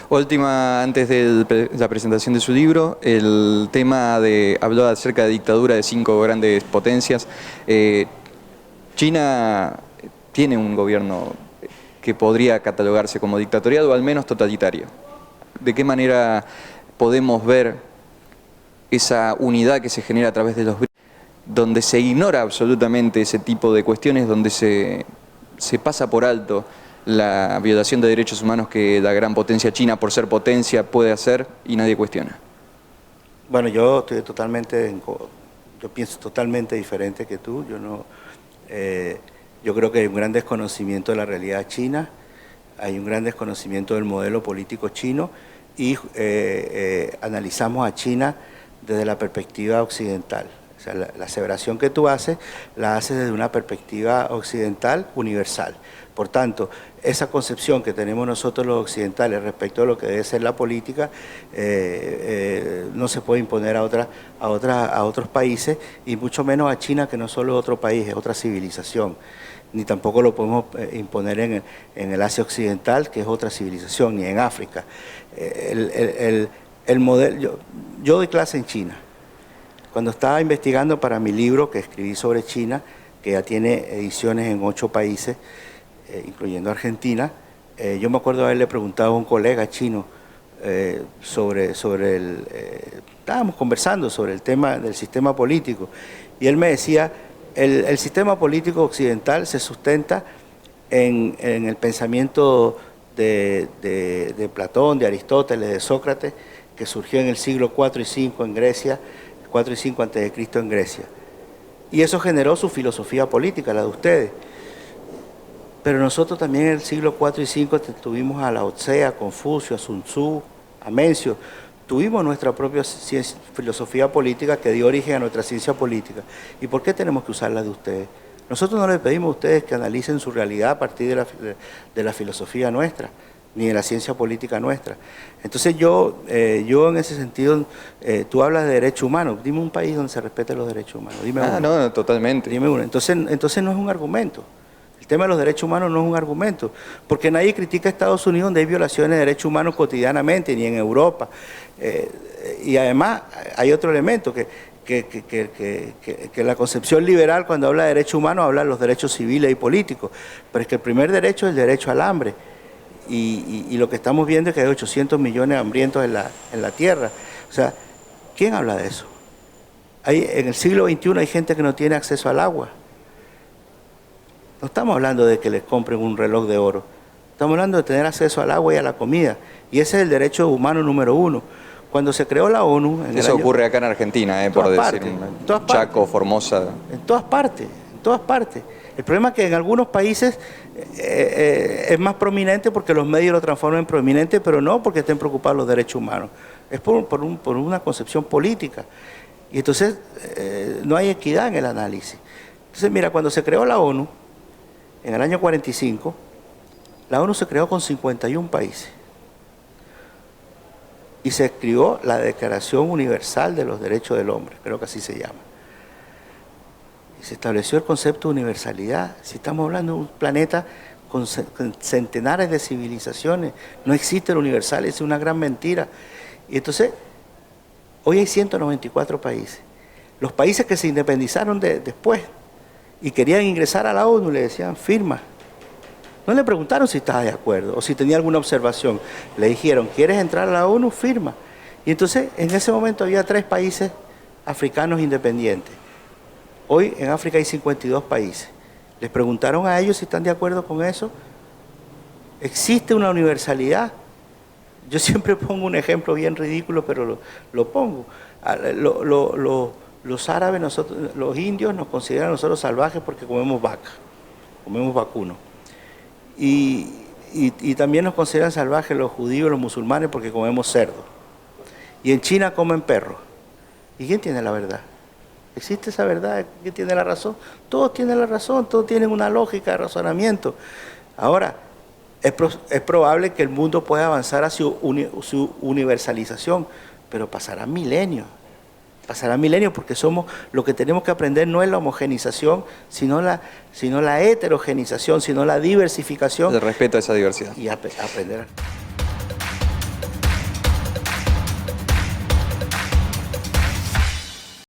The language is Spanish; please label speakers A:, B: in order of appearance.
A: Última, antes de la presentación de su libro, el tema habló acerca de dictadura de 5 grandes potencias. China tiene un gobierno que podría catalogarse como dictatorial o al menos totalitario. ¿De qué manera podemos ver esa unidad que se genera a través de los BRICS, donde se ignora absolutamente ese tipo de cuestiones, donde se pasa por alto la violación de derechos humanos que la gran potencia China, por ser potencia, puede hacer y nadie cuestiona?
B: Bueno, yo pienso totalmente diferente que tú. Yo creo que hay un gran desconocimiento de la realidad china, hay un gran desconocimiento del modelo político chino y analizamos a China desde la perspectiva occidental. O sea, la aseveración que tú haces, la haces desde una perspectiva occidental universal. Por tanto, esa concepción que tenemos nosotros los occidentales respecto a lo que debe ser la política no se puede imponer a otros países, y mucho menos a China, que no solo es otro país, es otra civilización. Ni tampoco lo podemos imponer en el Asia Occidental, que es otra civilización, ni en África. Yo doy clase en China. Cuando estaba investigando para mi libro que escribí sobre China, que ya tiene ediciones en 8 países, incluyendo Argentina, yo me acuerdo haberle preguntado a un colega chino estábamos conversando sobre el tema del sistema político, y él me decía, el sistema político occidental se sustenta en el pensamiento de Platón, de Aristóteles, de Sócrates, que surgió en el siglo 4 y 5 en Grecia, 4 y 5 a.C. en Grecia. Y eso generó su filosofía política, la de ustedes. Pero nosotros también en el siglo 4 y 5 tuvimos a Lao Tse, a Confucio, a Sun Tzu, a Mencio. Tuvimos nuestra propia filosofía política que dio origen a nuestra ciencia política. ¿Y por qué tenemos que usar la de ustedes? Nosotros no les pedimos a ustedes que analicen su realidad a partir de la filosofía nuestra, ni de la ciencia política nuestra. Entonces yo en ese sentido, tú hablas de derechos humanos. Dime un país donde se respeten los derechos humanos. Dime uno.
A: No, totalmente.
B: Dime uno. Entonces no es un argumento. El tema de los derechos humanos no es un argumento, porque nadie critica a Estados Unidos donde hay violaciones de derechos humanos cotidianamente, ni en Europa. Y además hay otro elemento, que la concepción liberal, cuando habla de derechos humanos, habla de los derechos civiles y políticos, pero es que el primer derecho es el derecho al hambre, y lo que estamos viendo es que hay 800 millones de hambrientos en la tierra. O sea, ¿quién habla de eso? En el siglo XXI hay gente que no tiene acceso al agua. No estamos hablando de que les compren un reloj de oro, estamos hablando de tener acceso al agua y a la comida, y ese es el derecho humano número 1. Cuando se creó la ONU...
A: Eso ocurre acá en Argentina, por decir, Chaco, Formosa...
B: En todas partes, en todas partes. El problema es que en algunos países es más prominente porque los medios lo transforman en prominente, pero no porque estén preocupados los derechos humanos. Es por una concepción política. Y entonces no hay equidad en el análisis. Entonces, mira, cuando se creó la ONU, en el año 45, la ONU se creó con 51 países. Y se escribió la Declaración Universal de los Derechos del Hombre, creo que así se llama. Y se estableció el concepto de universalidad. Si estamos hablando de un planeta con centenares de civilizaciones, no existe el universal, es una gran mentira. Y entonces, hoy hay 194 países. Los países que se independizaron después y querían ingresar a la ONU le decían, firma. No le preguntaron si estaba de acuerdo o si tenía alguna observación. Le dijeron, ¿quieres entrar a la ONU? Firma. Y entonces, en ese momento había 3 países africanos independientes. Hoy en África hay 52 países. Les preguntaron a ellos si están de acuerdo con eso. ¿Existe una universalidad? Yo siempre pongo un ejemplo bien ridículo, pero lo pongo. Los árabes, los indios nos consideran nosotros salvajes porque comemos vaca, comemos vacuno. Y también nos consideran salvajes los judíos, los musulmanes, porque comemos cerdo. Y en China comen perros. ¿Y quién tiene la verdad? ¿Existe esa verdad? ¿Quién tiene la razón? Todos tienen la razón, todos tienen una lógica de razonamiento. Ahora, es probable que el mundo pueda avanzar hacia su universalización, pero pasarán milenios. Pasará milenios porque lo que tenemos que aprender no es la homogenización, sino la heterogenización, sino la diversificación.
A: El respeto a esa diversidad.
B: Y aprender.